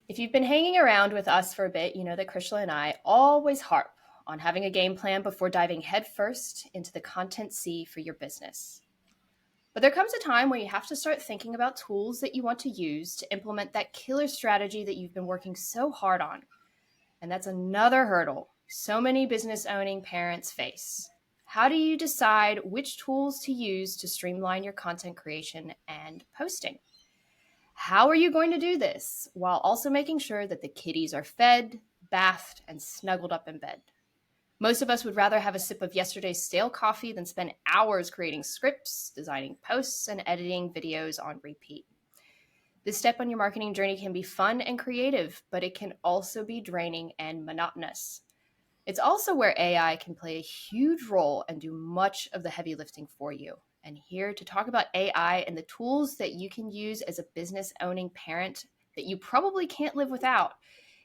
If you've been hanging around with us for a bit, you know that Krishla and I always harp on having a game plan before diving headfirst into the content sea for your business. But there comes a time where you have to start thinking about tools that you want to use to implement that killer strategy that you've been working so hard on. And that's another hurdle so many business owning parents face. How do you decide which tools to use to streamline your content creation and posting? How are you going to do this while also making sure that the kiddies are fed, bathed, and snuggled up in bed? Most of us would rather have a sip of yesterday's stale coffee than spend hours creating scripts, designing posts, and editing videos on repeat. This step on your marketing journey can be fun and creative, but it can also be draining and monotonous. It's also where AI can play a huge role and do much of the heavy lifting for you. And here to talk about AI and the tools that you can use as a business owning parent that you probably can't live without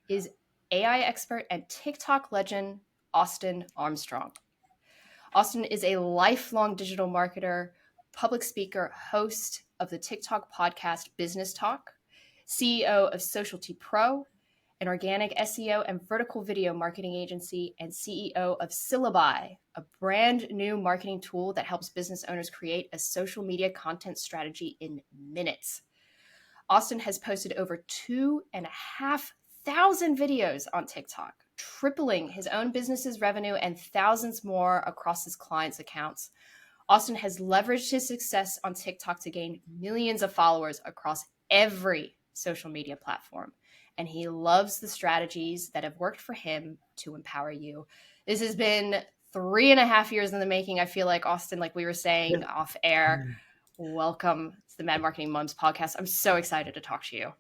is AI expert and TikTok legend, Austin Armstrong. Austin is a lifelong digital marketer, public speaker, host of the TikTok podcast Business Talk, CEO of Socialty Pro, an organic SEO and vertical video marketing agency, and CEO of Syllabi, a brand new marketing tool that helps business owners create a social media content strategy in minutes. Austin has posted over 2,500 videos on TikTok, tripling his own business's revenue and thousands more across his clients' accounts. Austin has leveraged his success on TikTok to gain millions of followers across every social media platform. And he loves the strategies that have worked for him to empower you. This has been 3.5 years in the making. I feel like, Austin, like we were saying off air, welcome to the Mad Marketing Moms podcast. I'm so excited to talk to you.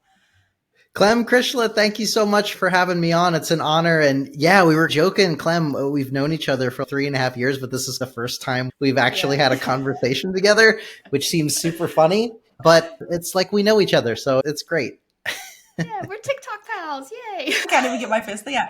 Clem, Krishla, thank you so much for having me on. It's an honor. And yeah, we were joking, Clem, we've known each other for 3.5 years, but this is the first time we've actually had a conversation together, which seems super funny, but it's like we know each other. So it's great. Yeah, we're TikTok pals. Yay. I can't even get my first thing out.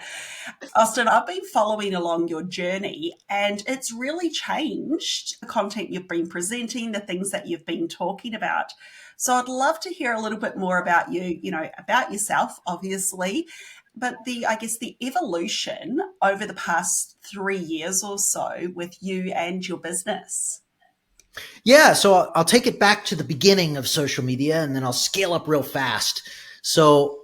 Austin, I've been following along your journey and it's really changed the content you've been presenting, the things that you've been talking about. So I'd love to hear a little bit more about you, about yourself, obviously, but the evolution over the past 3 years or so with you and your business. Yeah, so I'll take it back to the beginning of social media and then I'll scale up real fast. So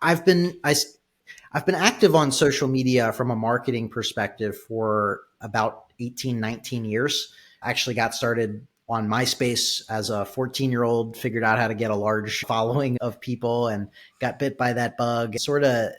I've been active on social media from a marketing perspective for about 18, 19 years. I actually got started on MySpace as a 14-year-old, figured out how to get a large following of people and got bit by that bug. It sort of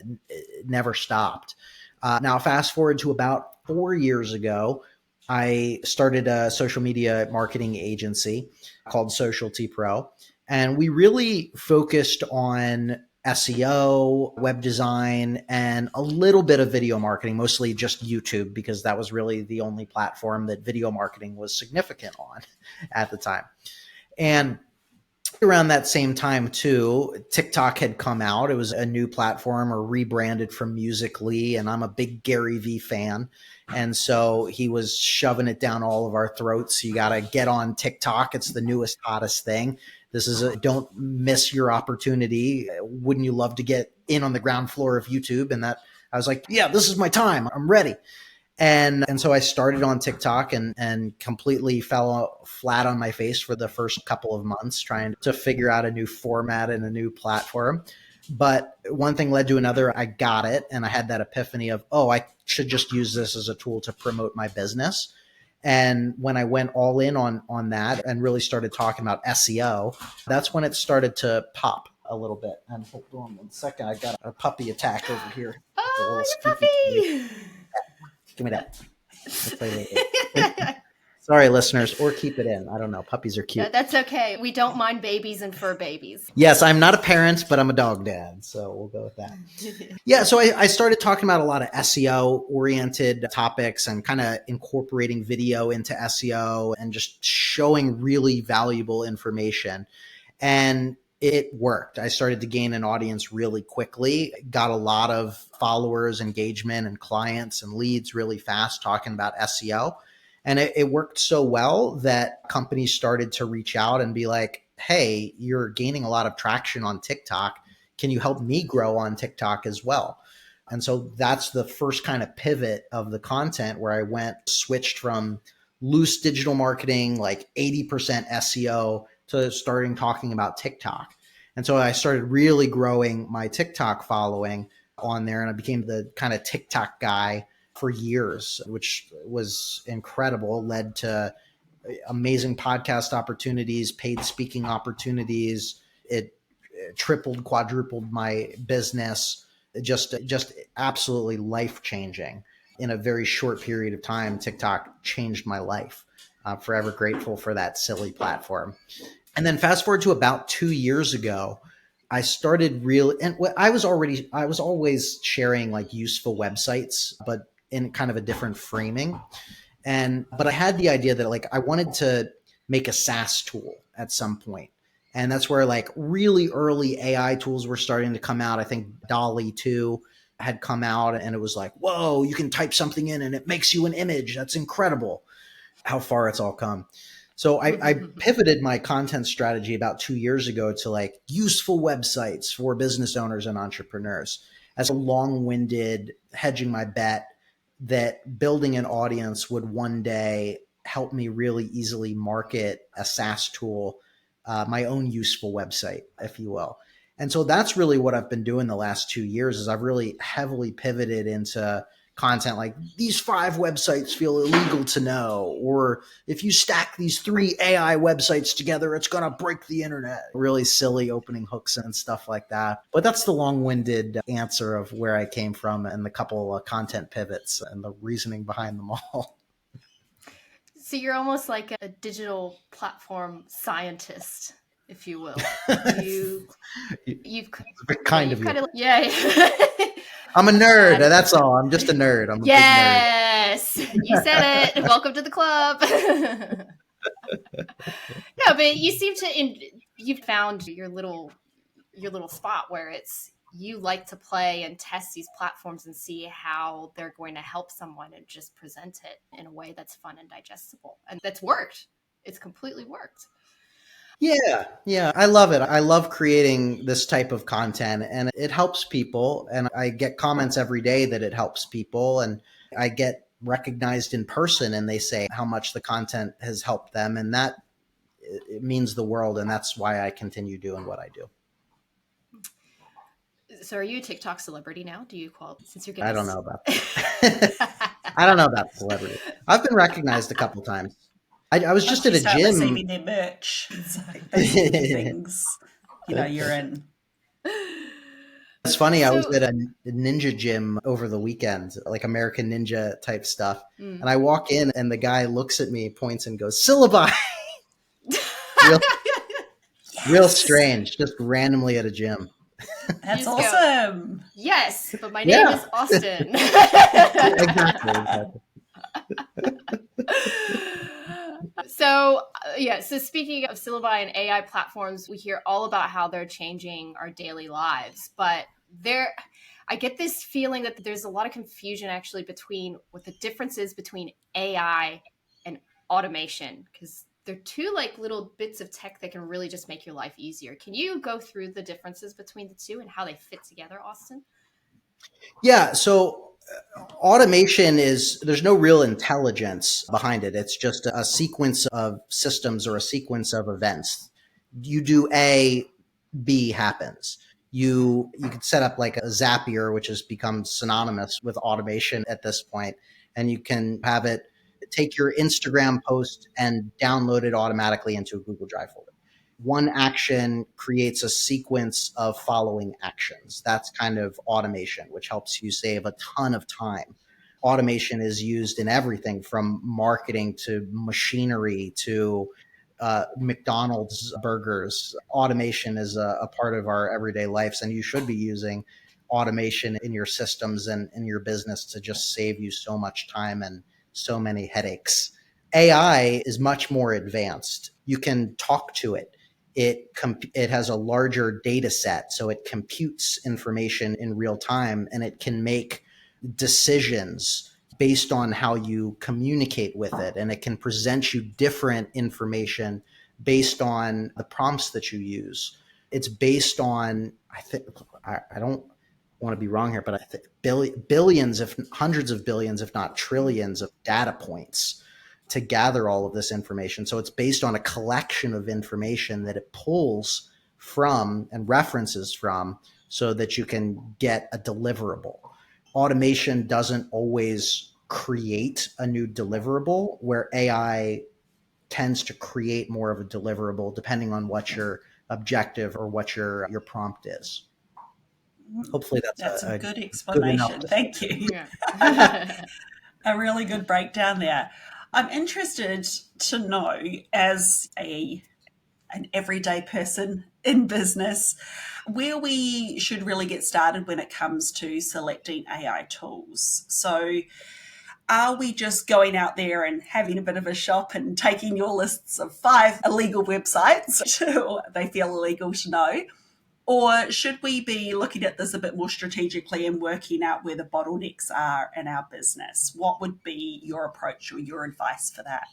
never stopped. Now, fast forward to about 4 years ago, I started a social media marketing agency called Socialty Pro. And we really focused on SEO, web design, and a little bit of video marketing, mostly just YouTube, because that was really the only platform that video marketing was significant on at the time. And around that same time too, TikTok had come out. It was a new platform or rebranded from Musical.ly, and I'm a big Gary Vee fan. And so he was shoving it down all of our throats. You got to get on TikTok. It's the newest, hottest thing. This is don't miss your opportunity. Wouldn't you love to get in on the ground floor of YouTube? And that I was like, yeah, this is my time. I'm ready. And so I started on TikTok and completely fell flat on my face for the first couple of months trying to figure out a new format and a new platform. But one thing led to another. I got it. And I had that epiphany of, I should just use this as a tool to promote my business. And when I went all in on that and really started talking about SEO, that's when it started to pop a little bit. And hold on 1 second. I got a puppy attack over here. Oh, your puppy. Give me that. Sorry, listeners, or keep it in. I don't know. Puppies are cute. That's okay. We don't mind babies and fur babies. Yes, I'm not a parent, but I'm a dog dad. So we'll go with that. Yeah, so I started talking about a lot of SEO-oriented topics and kind of incorporating video into SEO and just showing really valuable information. And it worked. I started to gain an audience really quickly, got a lot of followers, engagement, and clients and leads really fast talking about SEO. And it worked so well that companies started to reach out and be like, hey, you're gaining a lot of traction on TikTok. can you help me grow on TikTok as well? And so that's the first kind of pivot of the content where I switched from loose digital marketing, like 80% SEO, to starting talking about TikTok. And so I started really growing my TikTok following on there, and I became the kind of TikTok guy for years, which was incredible, led to amazing podcast opportunities, paid speaking opportunities. It tripled, quadrupled my business, just absolutely life-changing. In a very short period of time, TikTok changed my life. I'm forever grateful for that silly platform. And then fast forward to about 2 years ago, I started really, and I was always sharing like useful websites, but in kind of a different framing. But I had the idea that like I wanted to make a SaaS tool at some point. And that's where like really early AI tools were starting to come out. I think DALL-E 2 had come out, and it was like, whoa, you can type something in and it makes you an image. That's incredible how far it's all come. So I pivoted my content strategy about 2 years ago to like useful websites for business owners and entrepreneurs, as a long-winded hedging my bet that building an audience would one day help me really easily market a SaaS tool, my own useful website, if you will. And so that's really what I've been doing the last 2 years, is I've really heavily pivoted into content like these 5 websites feel illegal to know, or if you stack these 3 AI websites together, it's going to break the internet. Really silly opening hooks and stuff like that. But that's the long-winded answer of where I came from and the couple of content pivots and the reasoning behind them all. So you're almost like a digital platform scientist, if you will. You've kind of you. Yeah. I'm a nerd. That's all. I'm just a nerd. I'm a big nerd. Yes, you said it. Welcome to the club. No, but you seem to you've found your little spot where it's you like to play and test these platforms and see how they're going to help someone, and just present it in a way that's fun and digestible. And that's worked. It's completely worked. Yeah. I love it. I love creating this type of content, and it helps people. And I get comments every day that it helps people, and I get recognized in person and they say how much the content has helped them. And that it means the world. And that's why I continue doing what I do. So are you a TikTok celebrity now? Do you since you're getting I don't know about that. I don't know about celebrity. I've been recognized a couple times. I was just at a gym. Receiving their merch. It's like basically things, you're in. It's funny. I was at a ninja gym over the weekend, like American Ninja type stuff. And I walk in and the guy looks at me, points and goes, "Syllabi." Real strange, just randomly at a gym. That's awesome. Go, yes, but my name is Austin. Exactly. So speaking of syllabi and AI platforms, we hear all about how they're changing our daily lives, but I get this feeling that there's a lot of confusion actually between what the difference is between AI and automation, because they're two like little bits of tech that can really just make your life easier. Can you go through the differences between the two and how they fit together, Austin? Yeah. So automation there's no real intelligence behind it. It's just a sequence of systems or a sequence of events. You do A, B happens. You could set up like a Zapier, which has become synonymous with automation at this point, and you can have it take your Instagram post and download it automatically into a Google Drive folder. One action creates a sequence of following actions. That's kind of automation, which helps you save a ton of time. Automation is used in everything from marketing to machinery to McDonald's burgers. Automation is a part of our everyday lives, and you should be using automation in your systems and in your business to just save you so much time and so many headaches. AI is much more advanced. You can talk to it. It has a larger data set, so it computes information in real time, and it can make decisions based on how you communicate with it. And it can present you different information based on the prompts that you use. it's based on, I think, I don't want to be wrong here, but I think billions, if hundreds of billions, if not trillions of data points to gather all of this information. So it's based on a collection of information that it pulls from and references from so that you can get a deliverable. Automation doesn't always create a new deliverable, where AI tends to create more of a deliverable depending on what your objective or what your prompt is. Hopefully That's a good good enough. explanation. Thank you. Yeah. A really good breakdown there. I'm interested to know, as an everyday person in business, where we should really get started when it comes to selecting AI tools. So are we just going out there and having a bit of a shop and taking your lists of 5 illegal websites they feel illegal to know? Or should we be looking at this a bit more strategically and working out where the bottlenecks are in our business? What would be your approach or your advice for that?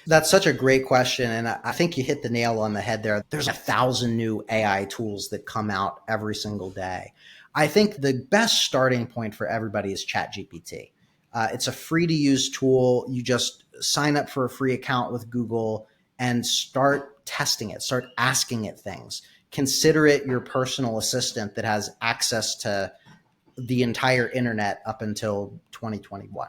That's such a great question. And I think you hit the nail on the head there. There's 1,000 new AI tools that come out every single day. I think the best starting point for everybody is ChatGPT. It's a free to use tool. You just sign up for a free account with Google and start testing it, start asking it things. Consider it your personal assistant that has access to the entire internet up until 2021.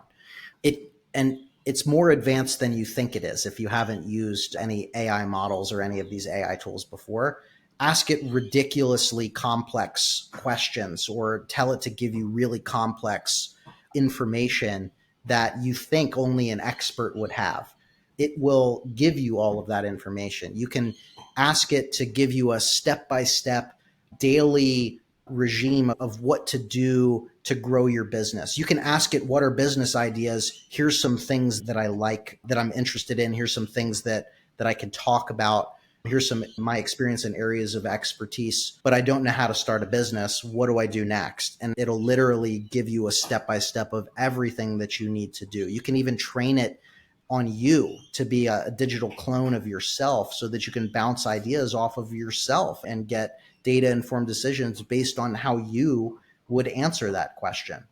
It's more advanced than you think it is if you haven't used any AI models or any of these AI tools before. Ask it ridiculously complex questions or tell it to give you really complex information that you think only an expert would have. It will give you all of that information. You can ask it to give you a step-by-step daily regime of what to do to grow your business. You can ask it, what are business ideas? Here's some things that I like, that I'm interested in. Here's some things that I can talk about. Here's some my experience in areas of expertise, but I don't know how to start a business. What do I do next? And it'll literally give you a step-by-step of everything that you need to do. You can even train it on you to be a digital clone of yourself so that you can bounce ideas off of yourself and get data-informed decisions based on how you would answer that question.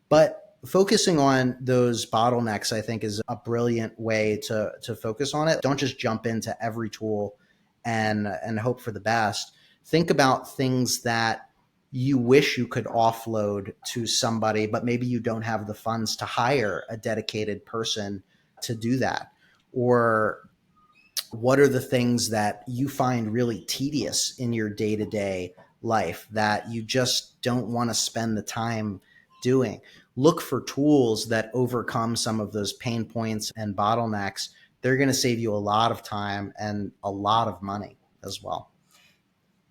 But focusing on those bottlenecks, I think, is a brilliant way to focus on it. Don't just jump into every tool and hope for the best. Think about things that you wish you could offload to somebody, but maybe you don't have the funds to hire a dedicated person to do that. Or what are the things that you find really tedious in your day-to-day life that you just don't want to spend the time doing? Look for tools that overcome some of those pain points and bottlenecks. They're going to save you a lot of time and a lot of money as well.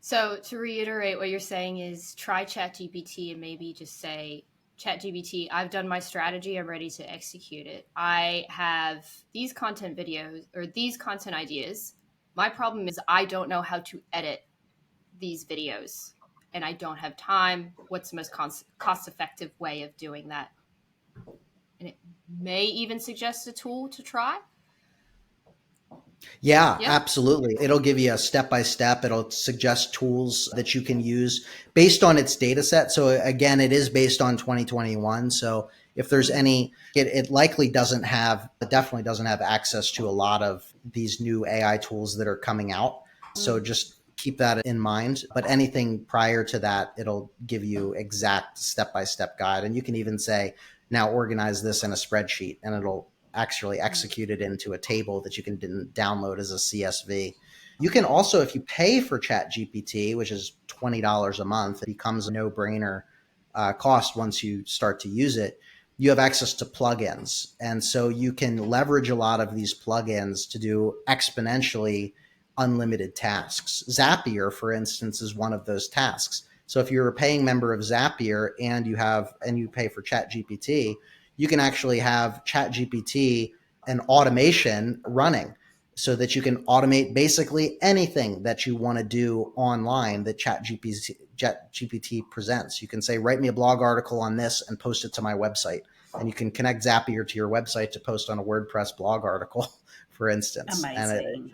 So to reiterate, what you're saying is try ChatGPT and maybe just say, ChatGPT, I've done my strategy. I'm ready to execute it. I have these content videos or these content ideas. My problem is I don't know how to edit these videos and I don't have time. What's the most cost-effective way of doing that? And it may even suggest a tool to try. Yeah, absolutely. It'll give you a step-by-step. It'll suggest tools that you can use based on its data set. So again, it is based on 2021. So if there's any, it likely definitely doesn't have access to a lot of these new AI tools that are coming out. So just keep that in mind. But anything prior to that, it'll give you exact step-by-step guide. And you can even say, now organize this in a spreadsheet, and it'll actually execute it into a table that you can download as a CSV. You can also, if you pay for ChatGPT, which is $20 a month, it becomes a no-brainer cost once you start to use it. You have access to plugins. And so you can leverage a lot of these plugins to do exponentially unlimited tasks. Zapier, for instance, is one of those tasks. So if you're a paying member of Zapier and you pay for ChatGPT, you can actually have ChatGPT and automation running so that you can automate basically anything that you want to do online that ChatGPT presents. You can say, write me a blog article on this and post it to my website. And you can connect Zapier to your website to post on a WordPress blog article, for instance. Amazing.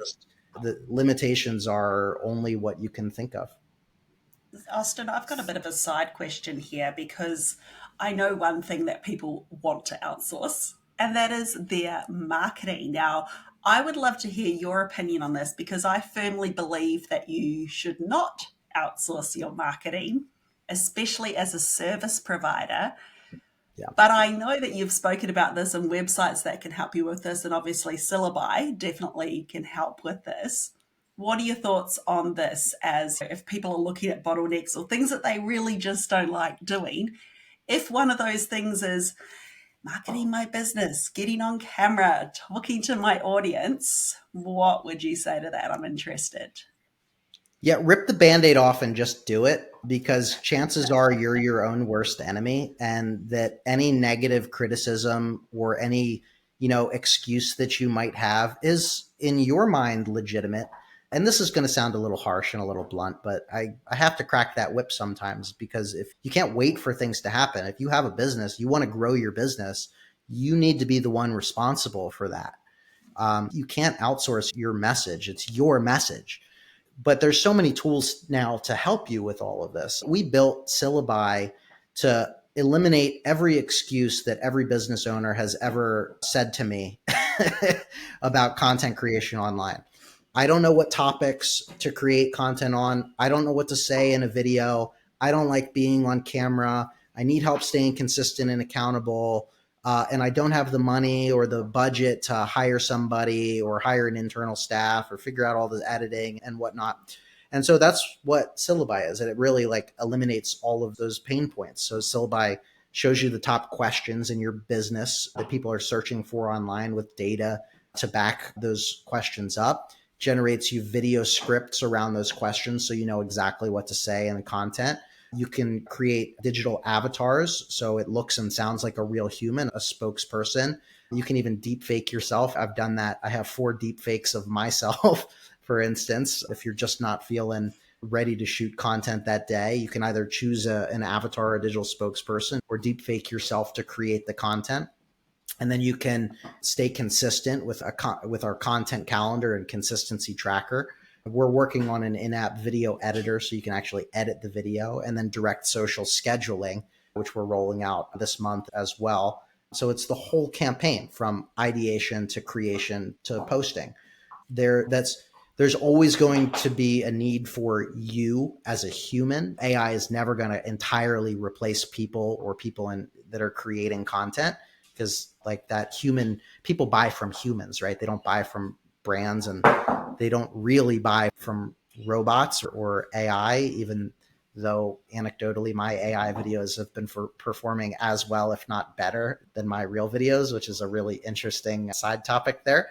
And The limitations are only what you can think of. Austin, I've got a bit of a side question here because I know one thing that people want to outsource, and that is their marketing. Now, I would love to hear your opinion on this because I firmly believe that you should not outsource your marketing, especially as a service provider. Yeah. But I know that you've spoken about this in websites that can help you with this, and obviously Syllabi definitely can help with this. What are your thoughts on this as if people are looking at bottlenecks or things that they really just don't like doing? If one of those things is marketing my business, getting on camera, talking to my audience, what would you say to that? I'm interested. Yeah, rip the Band-Aid off and just do it, because chances are you're your own worst enemy, and that any negative criticism or any, excuse that you might have is in your mind legitimate. And this is going to sound a little harsh and a little blunt, but I have to crack that whip sometimes, because if you can't wait for things to happen, if you have a business, you want to grow your business, you need to be the one responsible for that. You can't outsource your message. It's your message. But there's so many tools now to help you with all of this. We built Syllabi to eliminate every excuse that every business owner has ever said to me about content creation online. I don't know what topics to create content on. I don't know what to say in a video. I don't like being on camera. I need help staying consistent and accountable. And I don't have the money or the budget to hire somebody or hire an internal staff or figure out all the editing and whatnot. And so that's what Syllabi is. And it really eliminates all of those pain points. So Syllabi shows you the top questions in your business that people are searching for online with data to back those questions up, generates you video scripts around those questions so you know exactly what to say in the content. You can create digital avatars so it looks and sounds like a real human, a spokesperson. You can even deep fake yourself. I've done that. I have 4 deep fakes of myself, for instance. If you're just not feeling ready to shoot content that day, you can either choose an avatar or a digital spokesperson or deep fake yourself to create the content. And then you can stay consistent with our content calendar and consistency tracker. We're working on an in-app video editor so you can actually edit the video, and then direct social scheduling, which we're rolling out this month as well. So it's the whole campaign from ideation to creation to posting. There's always going to be a need for you as a human. AI is never going to entirely replace people or people that are creating content, because that human, people buy from humans, right? They don't buy from brands, and they don't really buy from robots or AI, even though anecdotally my AI videos have been performing as well, if not better, than my real videos, which is a really interesting side topic there.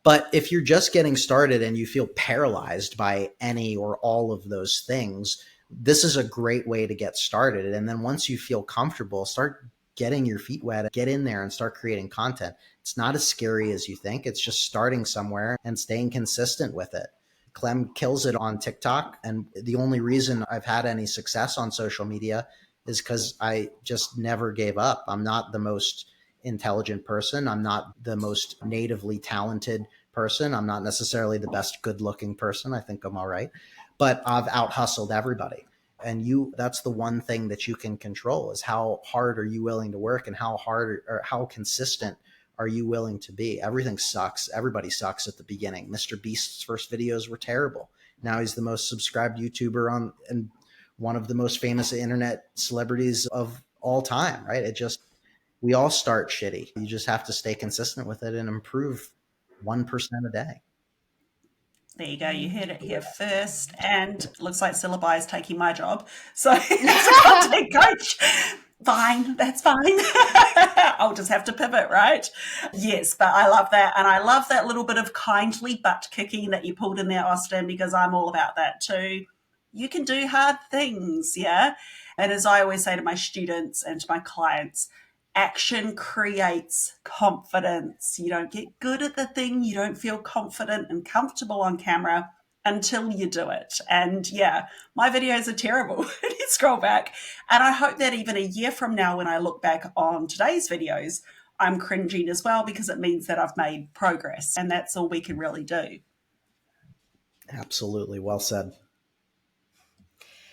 But if you're just getting started and you feel paralyzed by any or all of those things, this is a great way to get started. And then once you feel comfortable, start getting your feet wet, get in there and start creating content. It's not as scary as you think. It's just starting somewhere and staying consistent with it. Clem kills it on TikTok. And the only reason I've had any success on social media is because I just never gave up. I'm not the most intelligent person. I'm not the most natively talented person. I'm not necessarily the best good looking person. I think I'm all right. But I've out hustled everybody. And that's the one thing that you can control, is how hard are you willing to work, and how hard or how consistent are you willing to be. Everything sucks. Everybody sucks at the beginning. Mr. Beast's first videos were terrible. Now he's the most subscribed YouTuber and one of the most famous internet celebrities of all time, right? We all start shitty. You just have to stay consistent with it and improve 1% a day. There you go. You heard it here first. And looks like Syllabi is taking my job. So as a content coach, fine, that's fine. I'll just have to pivot, right? Yes, but I love that. And I love that little bit of kindly butt kicking that you pulled in there, Austin, because I'm all about that too. You can do hard things, yeah? And as I always say to my students and to my clients, action creates confidence. You don't get good at the thing, you don't feel confident and comfortable on camera until you do it. And yeah, my videos are terrible. You scroll back. And I hope that even a year from now, when I look back on today's videos, I'm cringing as well, because it means that I've made progress. And that's all we can really do. Absolutely. Well said.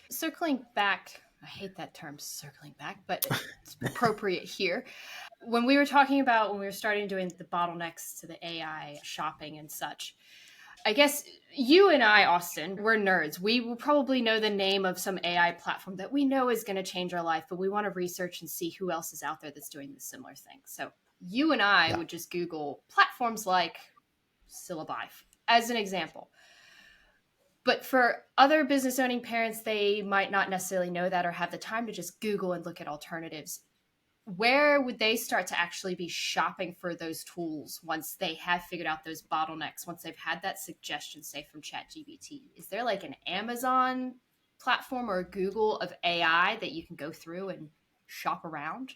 Circling back, I hate that term, circling back, but it's appropriate here. When we were talking about when we were starting doing the bottlenecks to the AI shopping and such, I guess you and I, Austin, we're nerds. We will probably know the name of some AI platform that we know is going to change our life, but we want to research and see who else is out there that's doing the similar thing. So you and I would just Google platforms like Syllabi as an example. But for other business owning parents, they might not necessarily know that or have the time to just Google and look at alternatives. Where would they start to actually be shopping for those tools once they have figured out those bottlenecks, once they've had that suggestion, say, from ChatGPT? Is there like an Amazon platform or a Google of AI that you can go through and shop around?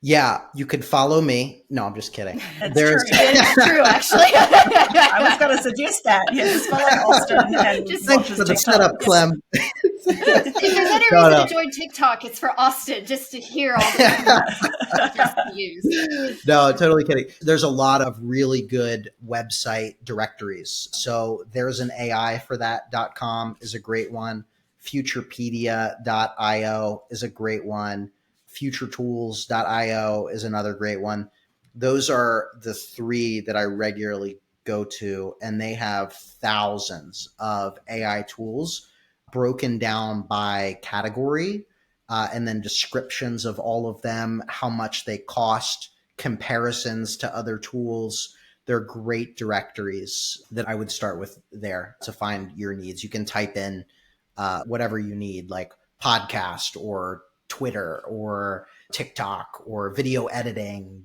Yeah, you could follow me. No, I'm just kidding. It's There's true. It's true, actually. I was going to suggest that. Yeah, just follow Austin and Just Thanks watch for the his setup, TikToks. Clem. If there's any No, reason no. to join TikTok, it's for Austin, just to hear all the just to use. No, totally kidding. There's a lot of really good website directories. So there's an AI for that.com is a great one. Futurepedia.io is a great one. Futuretools.io is another great one. Those are the three that I regularly go to, and they have thousands of AI tools broken down by category, and then descriptions of all of them, how much they cost, comparisons to other tools. They're great directories that I would start with there to find your needs. You can type in whatever you need, like podcast or Twitter or TikTok or video editing,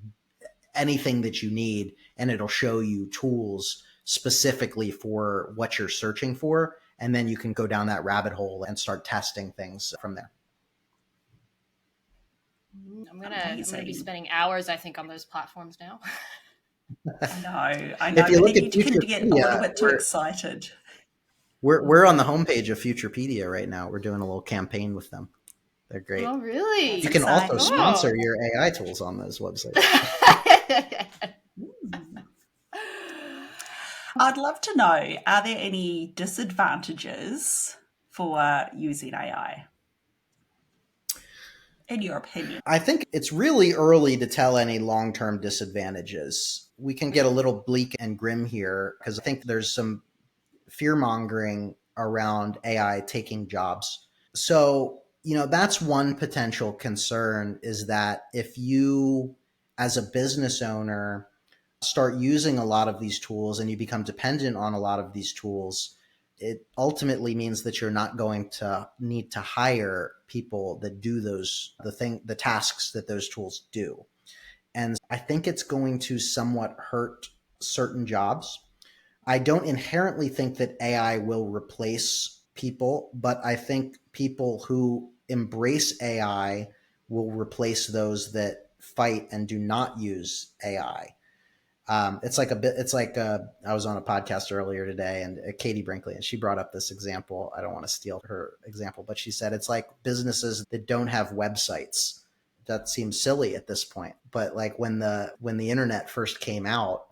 anything that you need, and it'll show you tools specifically for what you're searching for. And then you can go down that rabbit hole and start testing things from there. I'm gonna be Amazing. spending hours, I think, on those platforms now. I know, If you but look then at you can get a Futurepedia, little bit too excited. we're on the homepage of Futurepedia right now. We're doing a little campaign with them. They're great. Oh, really? You can also exciting. sponsor your AI tools on those websites. I'd love to know, are there any disadvantages for using AI? In your opinion? I think it's really early to tell any long-term disadvantages. We can get a little bleak and grim here because I think there's some fear-mongering around AI taking jobs. So, that's one potential concern, is that if you, as a business owner, start using a lot of these tools and you become dependent on a lot of these tools, it ultimately means that you're not going to need to hire people that do the tasks that those tools do. And I think it's going to somewhat hurt certain jobs. I don't inherently think that AI will replace people, but I think people who embrace AI will replace those that fight and do not use AI. It's like I was on a podcast earlier today, and Katie Brinkley, and she brought up this example. I don't want to steal her example, but she said it's like businesses that don't have websites. That seems silly at this point, but like when the internet first came out,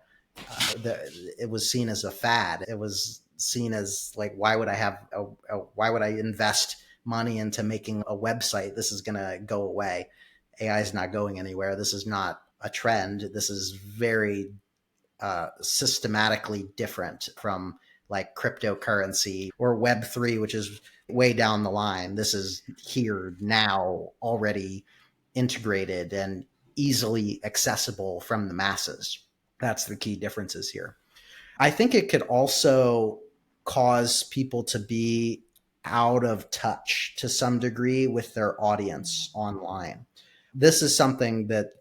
it was seen as a fad. It was seen as like, why would I invest money into making a website? This is going to go away. AI is not going anywhere. This is not a trend. This is very systematically different from like cryptocurrency or Web3, which is way down the line. This is here now, already integrated and easily accessible from the masses. That's the key differences here. I think it could also cause people to be out of touch to some degree with their audience online. This is something that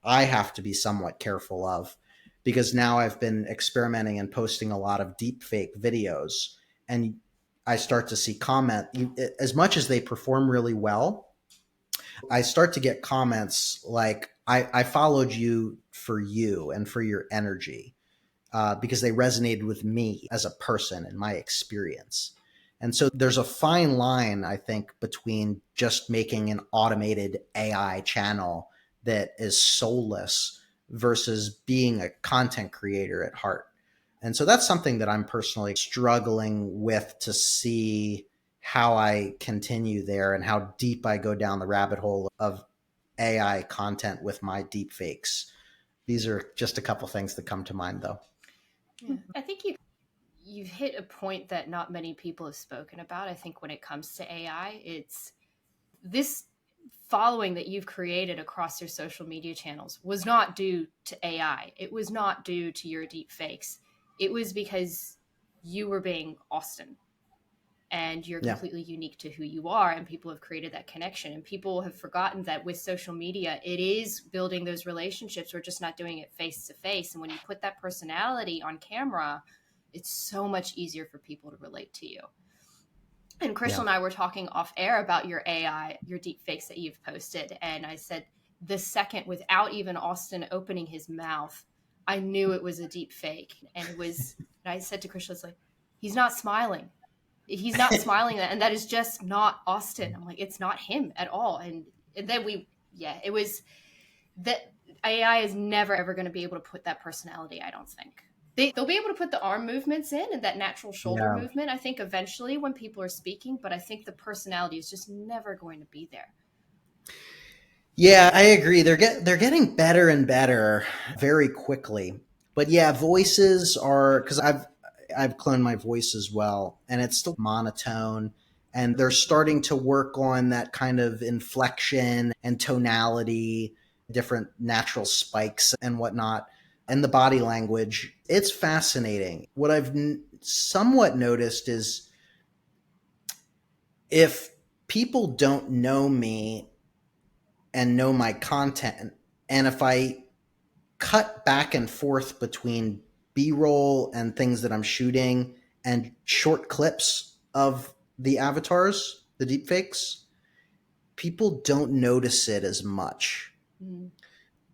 I have to be somewhat careful of, because now I've been experimenting and posting a lot of deep fake videos, and I start to see as much as they perform really well, I start to get comments like, I followed you for you and for your energy, because they resonated with me as a person and my experience. And so there's a fine line, I think, between just making an automated AI channel that is soulless versus being a content creator at heart. And so that's something that I'm personally struggling with to see how I continue there and how deep I go down the rabbit hole of AI content with my deep fakes. These are just a couple things that come to mind, though. Yeah. I think you've hit a point that not many people have spoken about. I think when it comes to AI, it's this following that you've created across your social media channels was not due to AI. It was not due to your deep fakes. It was because you were being Austin, and you're completely unique to who you are, and people have created that connection. And people have forgotten that with social media, it is building those relationships. We're just not doing it face to face. And when you put that personality on camera, it's so much easier for people to relate to you. And Crystal and I were talking off air about your AI, your deep fakes that you've posted. And I said, the second, without even Austin opening his mouth, I knew it was a deep fake. And it was, and I said to Crystal, it's like, he's not smiling. He's not smiling. And that is just not Austin. I'm like, it's not him at all. And then it was that AI is never, ever going to be able to put that personality, I don't think. They'll be able to put the arm movements in and that natural shoulder movement, I think, eventually when people are speaking, but I think the personality is just never going to be there. Yeah, I agree. They're getting better and better very quickly. But yeah, voices are, because I've cloned my voice as well, and it's still monotone. And they're starting to work on that kind of inflection and tonality, different natural spikes and whatnot, and the body language. It's fascinating. What I've somewhat noticed is if people don't know me and know my content, and if I cut back and forth between B-roll and things that I'm shooting and short clips of the avatars, the deepfakes, people don't notice it as much. Mm.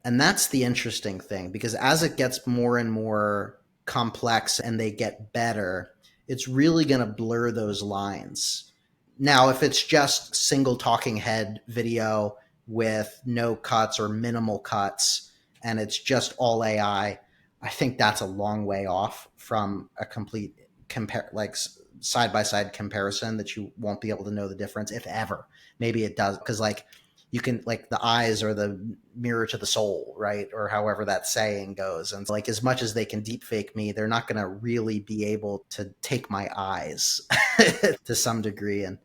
And that's the interesting thing, because as it gets more and more complex and they get better, it's really going to blur those lines. Now, if it's just single talking head video with no cuts or minimal cuts, and it's just all AI, I think that's a long way off from a complete side-by-side comparison that you won't be able to know the difference, if ever. Maybe it does, because you can, the eyes are the mirror to the soul, right? Or however that saying goes. And as much as they can deep fake me, they're not going to really be able to take my eyes to some degree. And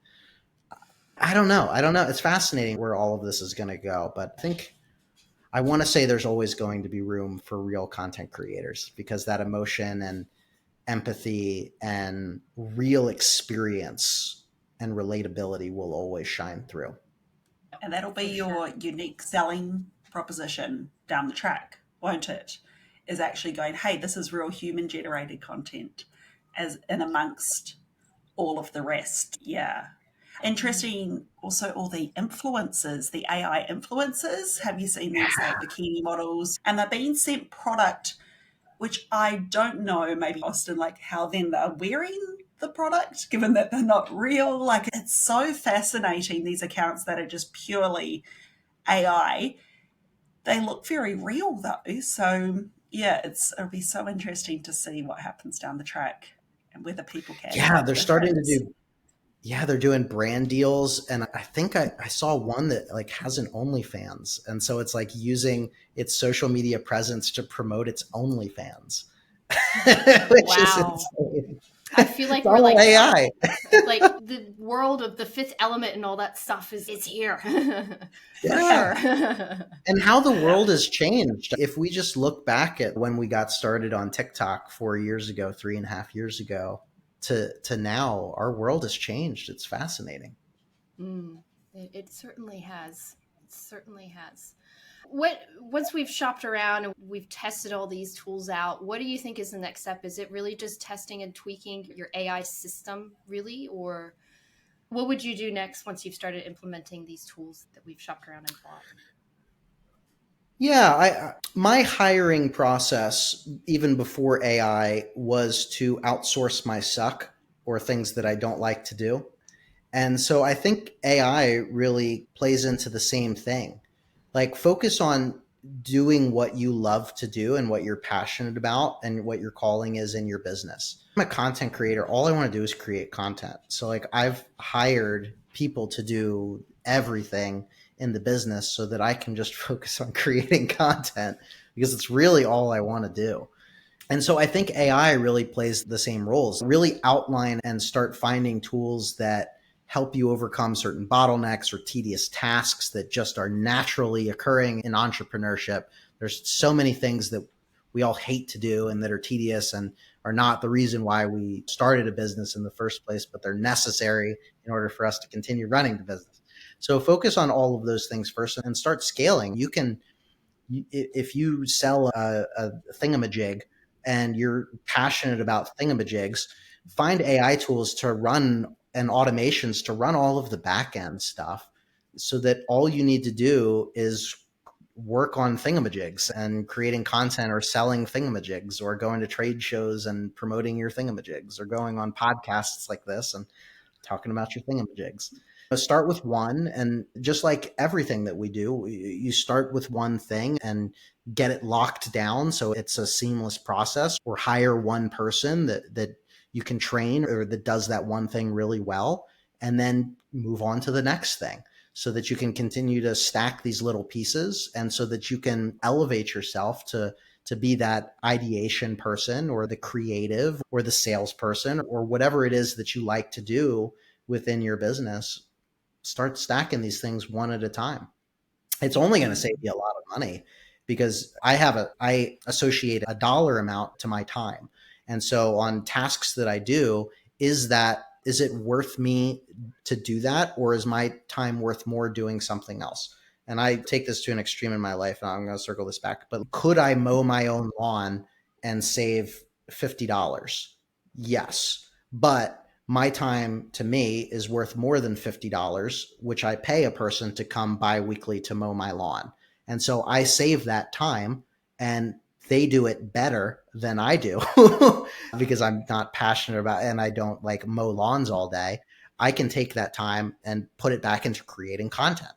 I don't know. It's fascinating where all of this is going to go. But I want to say there's always going to be room for real content creators, because that emotion and empathy and real experience and relatability will always shine through. And that'll be your unique selling proposition down the track, won't it? Is actually going, hey, this is real human generated content as in amongst all of the rest. Yeah. Interesting also all the influencers, the AI influencers. Have you seen these bikini models? And they're being sent product, which I don't know, maybe Austin, how then they're wearing the product, given that they're not real. It's so fascinating, these accounts that are just purely AI. They look very real though. So yeah, it'll be so interesting to see what happens down the track and whether people can. Yeah, they're starting to do. Yeah, they're doing brand deals, and I think I saw one that has an OnlyFans, and so it's using its social media presence to promote its OnlyFans, which is insane. I feel like we're AI. The world of the Fifth Element and all that stuff is here. For sure. And how the world has changed. If we just look back at when we got started on TikTok 4 years ago, 3.5 years ago, to now, our world has changed. It's fascinating. It certainly has. It certainly has. Once we've shopped around and we've tested all these tools out, what do you think is the next step? Is it really just testing and tweaking your AI system, really? Or what would you do next once you've started implementing these tools that we've shopped around and bought? Yeah, my hiring process, even before AI, was to outsource my suck or things that I don't like to do. And so I think AI really plays into the same thing. Focus on doing what you love to do and what you're passionate about and what your calling is in your business. I'm a content creator. All I want to do is create content. So like I've hired people to do everything in the business so that I can just focus on creating content because it's really all I want to do. And so I think AI really plays the same roles. Really outline and start finding tools that help you overcome certain bottlenecks or tedious tasks that just are naturally occurring in entrepreneurship. There's so many things that we all hate to do and that are tedious and are not the reason why we started a business in the first place, but they're necessary in order for us to continue running the business. So focus on all of those things first and start scaling. You can, if you sell a thingamajig and you're passionate about thingamajigs, find AI tools to run and automations to run all of the back end stuff so that all you need to do is work on thingamajigs and creating content or selling thingamajigs or going to trade shows and promoting your thingamajigs or going on podcasts like this and talking about your thingamajigs. Start with one, and just like everything that we do, you start with one thing and get it locked down so it's a seamless process, or hire one person that you can train or that does that one thing really well, and then move on to the next thing so that you can continue to stack these little pieces and so that you can elevate yourself to be that ideation person or the creative or the salesperson or whatever it is that you like to do within your business. Start stacking these things one at a time. It's only going to save you a lot of money because I associate a dollar amount to my time. And so on tasks that I do, is it worth me to do that? Or is my time worth more doing something else? And I take this to an extreme in my life, and I'm going to circle this back, but could I mow my own lawn and save $50? Yes. But my time to me is worth more than $50, which I pay a person to come bi-weekly to mow my lawn. And so I save that time and they do it better than I do because I'm not passionate about it and I don't like mow lawns all day. I can take that time and put it back into creating content.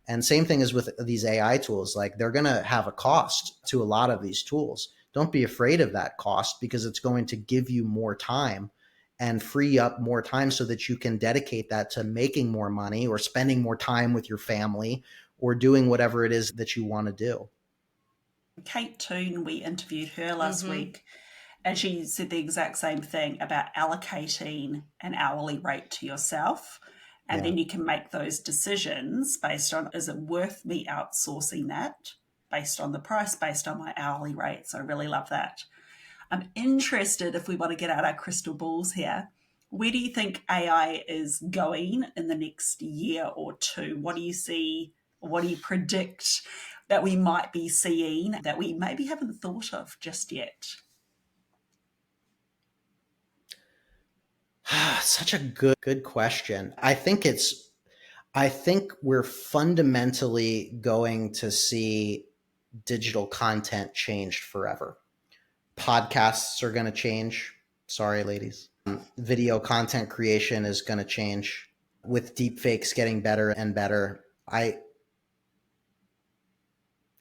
And same thing is with these AI tools. Like they're going to have a cost to a lot of these tools. Don't be afraid of that cost because it's going to give you more time and free up more time so that you can dedicate that to making more money or spending more time with your family or doing whatever it is that you want to do. Kate Toon, we interviewed her last week, and she said the exact same thing about allocating an hourly rate to yourself. And then you can make those decisions based on, is it worth me outsourcing that based on the price, based on my hourly rate? So I really love that. I'm interested, if we want to get out our crystal balls here, where do you think AI is going in the next year or two? What do you see? What do you predict that we might be seeing that we maybe haven't thought of just yet? Such a good question. I think we're fundamentally going to see digital content changed forever. Podcasts are going to change. Sorry, ladies. Video content creation is going to change with deepfakes getting better and better.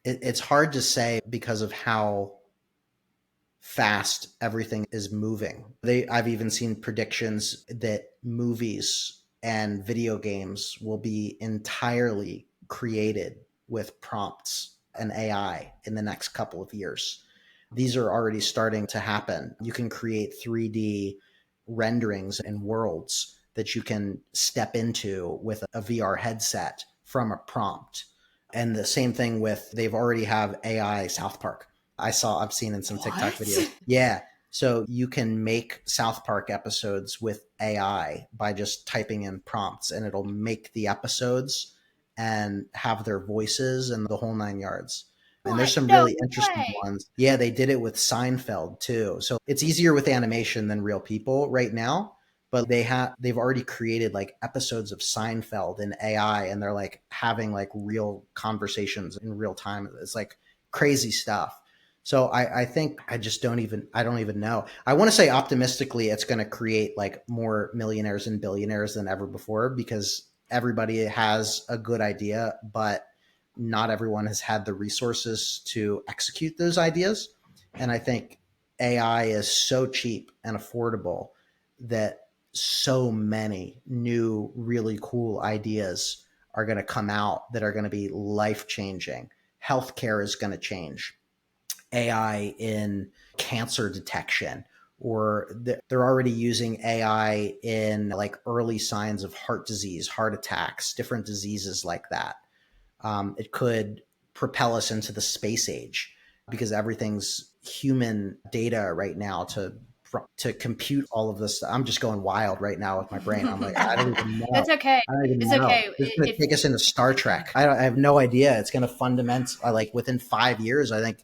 It's hard to say because of how fast everything is moving. I've even seen predictions that movies and video games will be entirely created with prompts and AI in the next couple of years. These are already starting to happen. You can create 3D renderings and worlds that you can step into with a VR headset from a prompt. And the same thing they've already have AI South Park. I've seen in some TikTok videos. Yeah. So you can make South Park episodes with AI by just typing in prompts and it'll make the episodes and have their voices and the whole 9 yards. And there's some really interesting ones. Yeah, they did it with Seinfeld too. So it's easier with animation than real people right now, but they've already created like episodes of Seinfeld in AI and they're like having like real conversations in real time. It's like crazy stuff. So I think I don't even know. I want to say optimistically it's going to create like more millionaires and billionaires than ever before because everybody has a good idea, but not everyone has had the resources to execute those ideas. And I think AI is so cheap and affordable that so many new, really cool ideas are going to come out that are going to be life-changing. Healthcare is going to change. AI in cancer detection, or they're already using AI in like early signs of heart disease, heart attacks, different diseases like that. It could propel us into the space age because everything's human data right now to compute all of this. I'm just going wild right now with my brain. I'm like, I don't even know. That's okay. I don't even It's know. okay. This is going to take us into Star Trek. I have no idea. It's going to like within 5 years, I think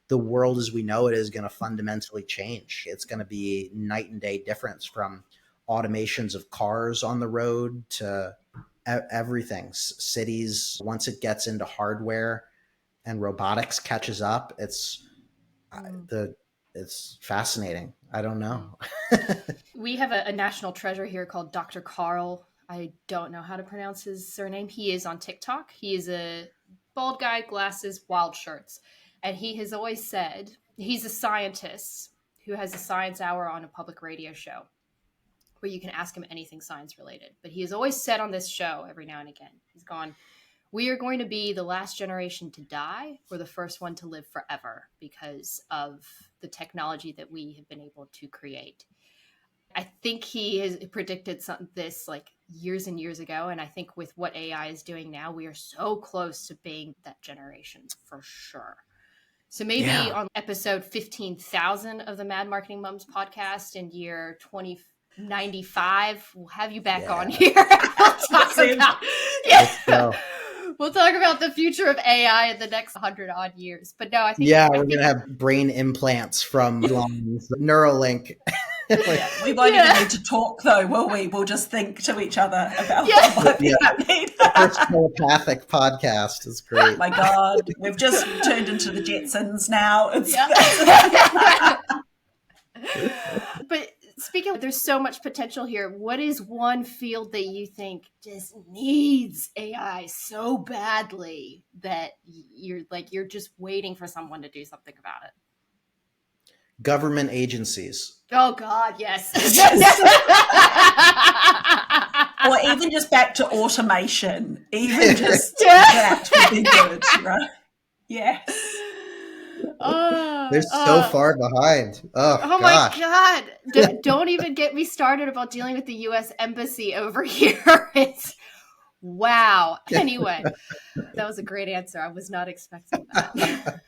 the world as we know it is going to fundamentally change. It's going to be night and day difference from automations of cars on the road to everything. Cities, once it gets into hardware and robotics catches up, it's fascinating. I don't know. We have a national treasure here called Dr. Carl. I don't know how to pronounce his surname. He is on TikTok. He is a bald guy, glasses, wild shirts. And he has always said, he's a scientist who has a science hour on a public radio show where you can ask him anything science related. But he has always said on this show every now and again, he's gone, we are going to be the last generation to die or the first one to live forever because of the technology that we have been able to create. I think he has predicted this like years and years ago. And I think with what AI is doing now, we are so close to being that generation for sure. So maybe on episode 15,000 of the Mad Marketing Mums podcast in year 2095, we'll have you back on here. We'll talk about the future of AI in the next 100 odd years. But no, I think we're going to have brain implants from Elon's Neuralink. We won't even need to talk though, will we? We'll just think to each other about what might be happening. The first telepathic podcast is great. Oh my God, we've just turned into the Jetsons now. But speaking of, there's so much potential here. What is one field that you think just needs AI so badly that you're just waiting for someone to do something about it? Government agencies. Oh God, yes. Or even just back to automation. Even just that would be good, right? Yes. They're so far behind. Oh my God. Don't even get me started about dealing with the U.S. Embassy over here. It's wow. Anyway, that was a great answer. I was not expecting that.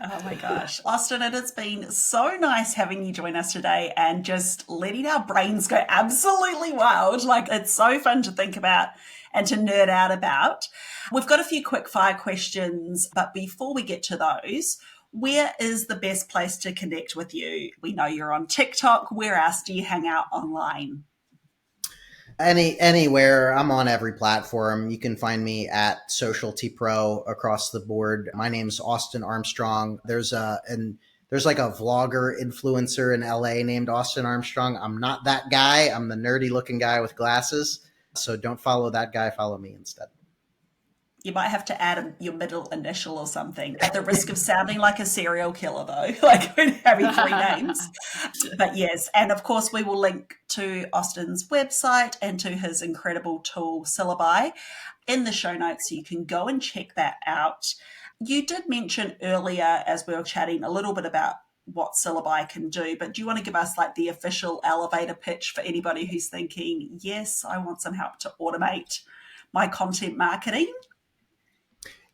Oh my gosh. Austin, it has been so nice having you join us today and just letting our brains go absolutely wild. Like, it's so fun to think about and to nerd out about. We've got a few quick fire questions, but before we get to those, where is the best place to connect with you? We know you're on TikTok. Where else do you hang out online? Anywhere. I'm on every platform. You can find me at Social T Pro across the board. My name's Austin Armstrong. There's like a vlogger influencer in LA named Austin Armstrong. I'm not that guy. I'm the nerdy looking guy with glasses. So don't follow that guy. Follow me instead. You might have to add your middle initial or something, at the risk of sounding like a serial killer, though, like having 3 names. But yes, and of course, we will link to Austin's website and to his incredible tool, Syllabi, in the show notes, so you can go and check that out. You did mention earlier, as we were chatting, a little bit about what Syllabi can do, but do you want to give us like the official elevator pitch for anybody who's thinking, yes, I want some help to automate my content marketing?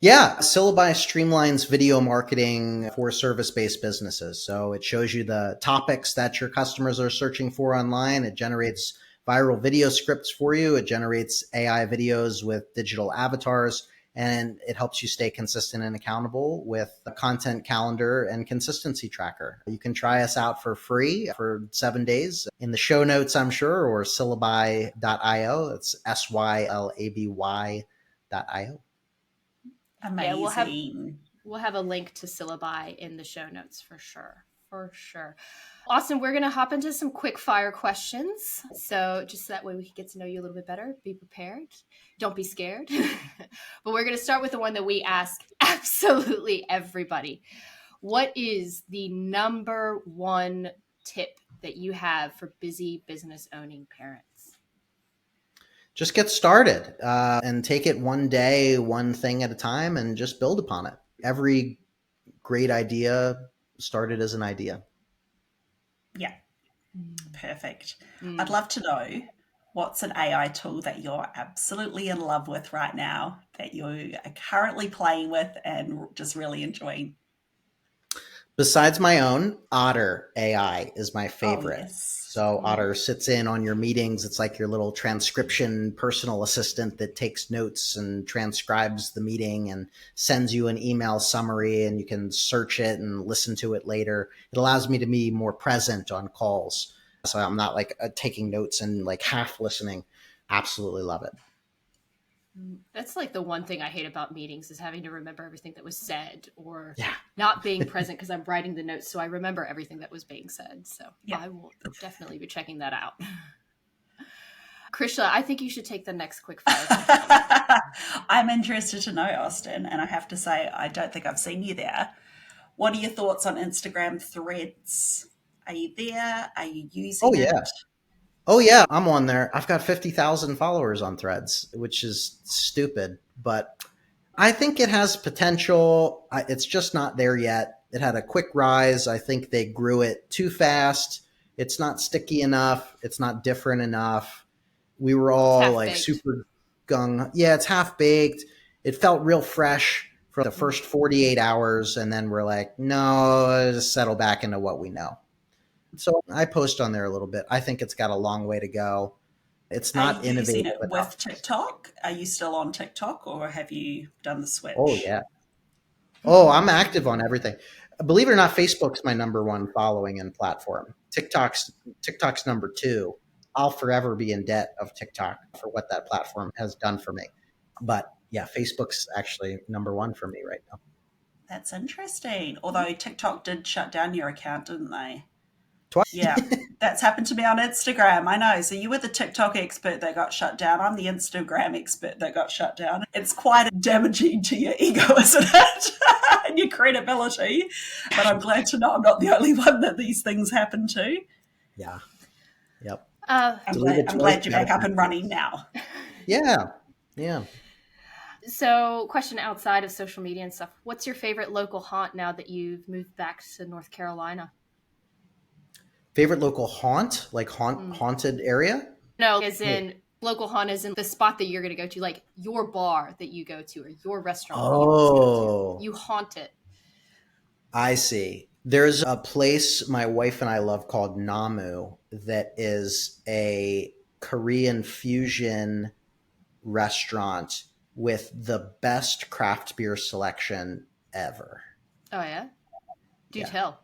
Yeah, Syllabi streamlines video marketing for service-based businesses. So it shows you the topics that your customers are searching for online. It generates viral video scripts for you. It generates AI videos with digital avatars, and it helps you stay consistent and accountable with a content calendar and consistency tracker. You can try us out for free for 7 days in the show notes, I'm sure, or syllabi.io. It's syllaby.io. Amazing. Yeah, we'll have a link to Syllabi in the show notes for sure. For sure. Austin, we're going to hop into some quick fire questions. So just that way we can get to know you a little bit better. Be prepared. Don't be scared. But we're going to start with the one that we ask absolutely everybody. What is the number one tip that you have for busy business owning parents? Just get started and take it one day, one thing at a time, and just build upon it. Every great idea started as an idea. Yeah, perfect. I'd love to know what's an AI tool that you're absolutely in love with right now, that you are currently playing with and just really enjoying. Besides my own, Otter AI is my favorite. Oh, yes. So Otter sits in on your meetings. It's like your little transcription personal assistant that takes notes and transcribes the meeting and sends you an email summary, and you can search it and listen to it later. It allows me to be more present on calls. So I'm not like taking notes and like half listening. Absolutely love it. That's like the one thing I hate about meetings is having to remember everything that was said, or Yeah. not being present because I'm writing the notes so I remember everything that was being said. So Yeah. I will definitely be checking that out. Krishla, I think you should take the next quick fire. I'm interested to know, Austin, and I have to say, I don't think I've seen you there. What are your thoughts on Instagram threads? Are you there? Are you using it? Oh, yeah, I'm on there. I've got 50,000 followers on Threads, which is stupid, but I think it has potential. It's just not there yet. It had a quick rise. I think they grew it too fast. It's not sticky enough. It's not different enough. We were all like super gung. Yeah, it's half baked. It felt real fresh for the first 48 hours. And then we're like, no, just settle back into what we know. So I post on there a little bit. I think it's got a long way to go. It's not innovative. Are you using it with TikTok? Are you still on TikTok, or have you done the switch? Oh, yeah. Oh, I'm active on everything. Believe it or not, Facebook's my number one following and platform. TikTok's number two. I'll forever be in debt of TikTok for what that platform has done for me. But yeah, Facebook's actually number one for me right now. That's interesting. Although TikTok did shut down your account, didn't they? Twice. Yeah, that's happened to me on Instagram. I know. So you were the TikTok expert that got shut down. I'm the Instagram expert that got shut down. It's quite damaging to your ego, isn't it? And your credibility. But I'm glad to know I'm not the only one that these things happen to. Yeah. Yep. I'm glad you're back up and running now. Yeah. Yeah. So, question outside of social media and stuff. What's your favorite local haunt now that you've moved back to North Carolina? Favorite local haunt, like haunted area? No, as in local haunt, as in the spot that you're going to go to, like your bar that you go to or your restaurant that you go to. You haunt it. I see. There's a place my wife and I love called Namu that is a Korean fusion restaurant with the best craft beer selection ever. Oh, yeah? Do tell.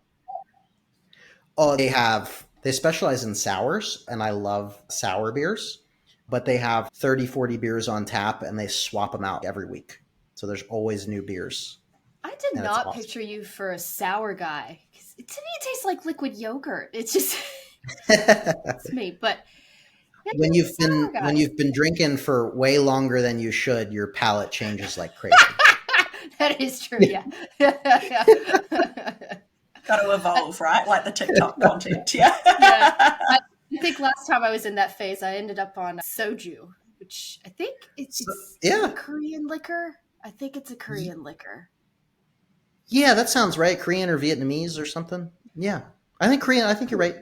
Oh, they specialize in sours, and I love sour beers, but they have 30, 40 beers on tap, and they swap them out every week. So there's always new beers. I did not picture you for a sour guy. To me, it tastes like liquid yogurt. It's just, it's me. But yeah, when you've been drinking for way longer than you should, your palate changes like crazy. That is true. Yeah. Got to evolve, right? Like the TikTok content. Yeah. I think last time I was in that phase, I ended up on soju, which I think it's a Korean liquor. I think it's a Korean liquor. Yeah, that sounds right. Korean or Vietnamese or something. Yeah. I think Korean. I think you're right.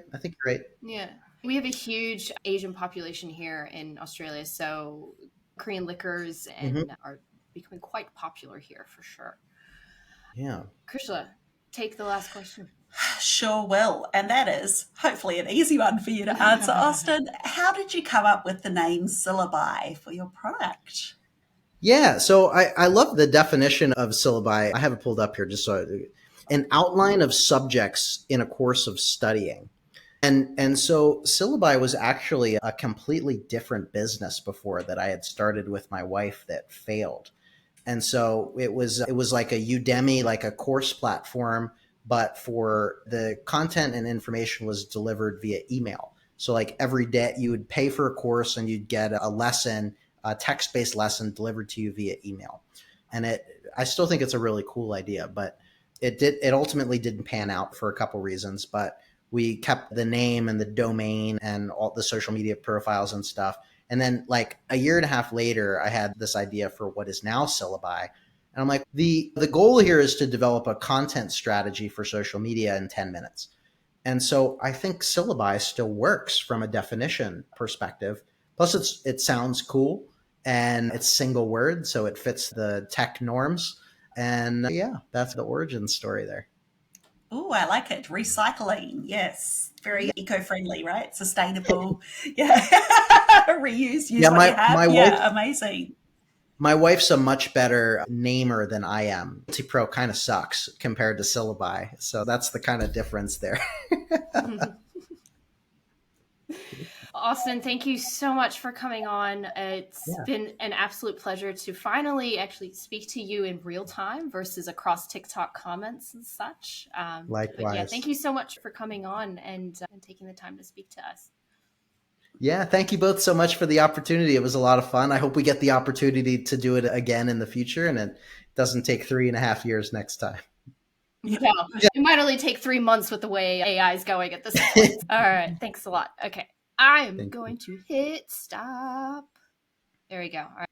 Yeah. We have a huge Asian population here in Australia, so Korean liquors are becoming quite popular here for sure. Yeah. Krishla, take the last question. Sure will. And that is hopefully an easy one for you to answer, Austin. How did you come up with the name syllabi for your product? Yeah, so I love the definition of syllabi. I have it pulled up here just so an outline of subjects in a course of studying. And so syllabi was actually a completely different business before that I had started with my wife that failed. And so it was like a Udemy, like a course platform, but for the content and information was delivered via email. So like every day you would pay for a course and you'd get a lesson, a text-based lesson delivered to you via email. And I still think it's a really cool idea, but it ultimately didn't pan out for a couple reasons, but we kept the name and the domain and all the social media profiles and stuff. And then like a year and a half later, I had this idea for what is now Syllabi. And I'm like, the goal here is to develop a content strategy for social media in 10 minutes. And so I think Syllabi still works from a definition perspective. Plus it sounds cool and it's single word, so it fits the tech norms. And yeah, that's the origin story there. Oh, I like it. Recycling. Yes. Very eco-friendly, right? Sustainable. Yeah. Reuse, use what you have. Amazing. My wife's a much better namer than I am. Multi-Pro kind of sucks compared to Syllabi. So that's the kind of difference there. Austin, thank you so much for coming on. It's been an absolute pleasure to finally actually speak to you in real time versus across TikTok comments and such. Likewise. Yeah, thank you so much for coming on and taking the time to speak to us. Yeah, thank you both so much for the opportunity. It was a lot of fun. I hope we get the opportunity to do it again in the future and it doesn't take 3.5 years next time. Yeah. It might only take 3 months with the way AI is going at this point. All right. Thanks a lot. Okay. I'm going to hit stop. There we go. All right.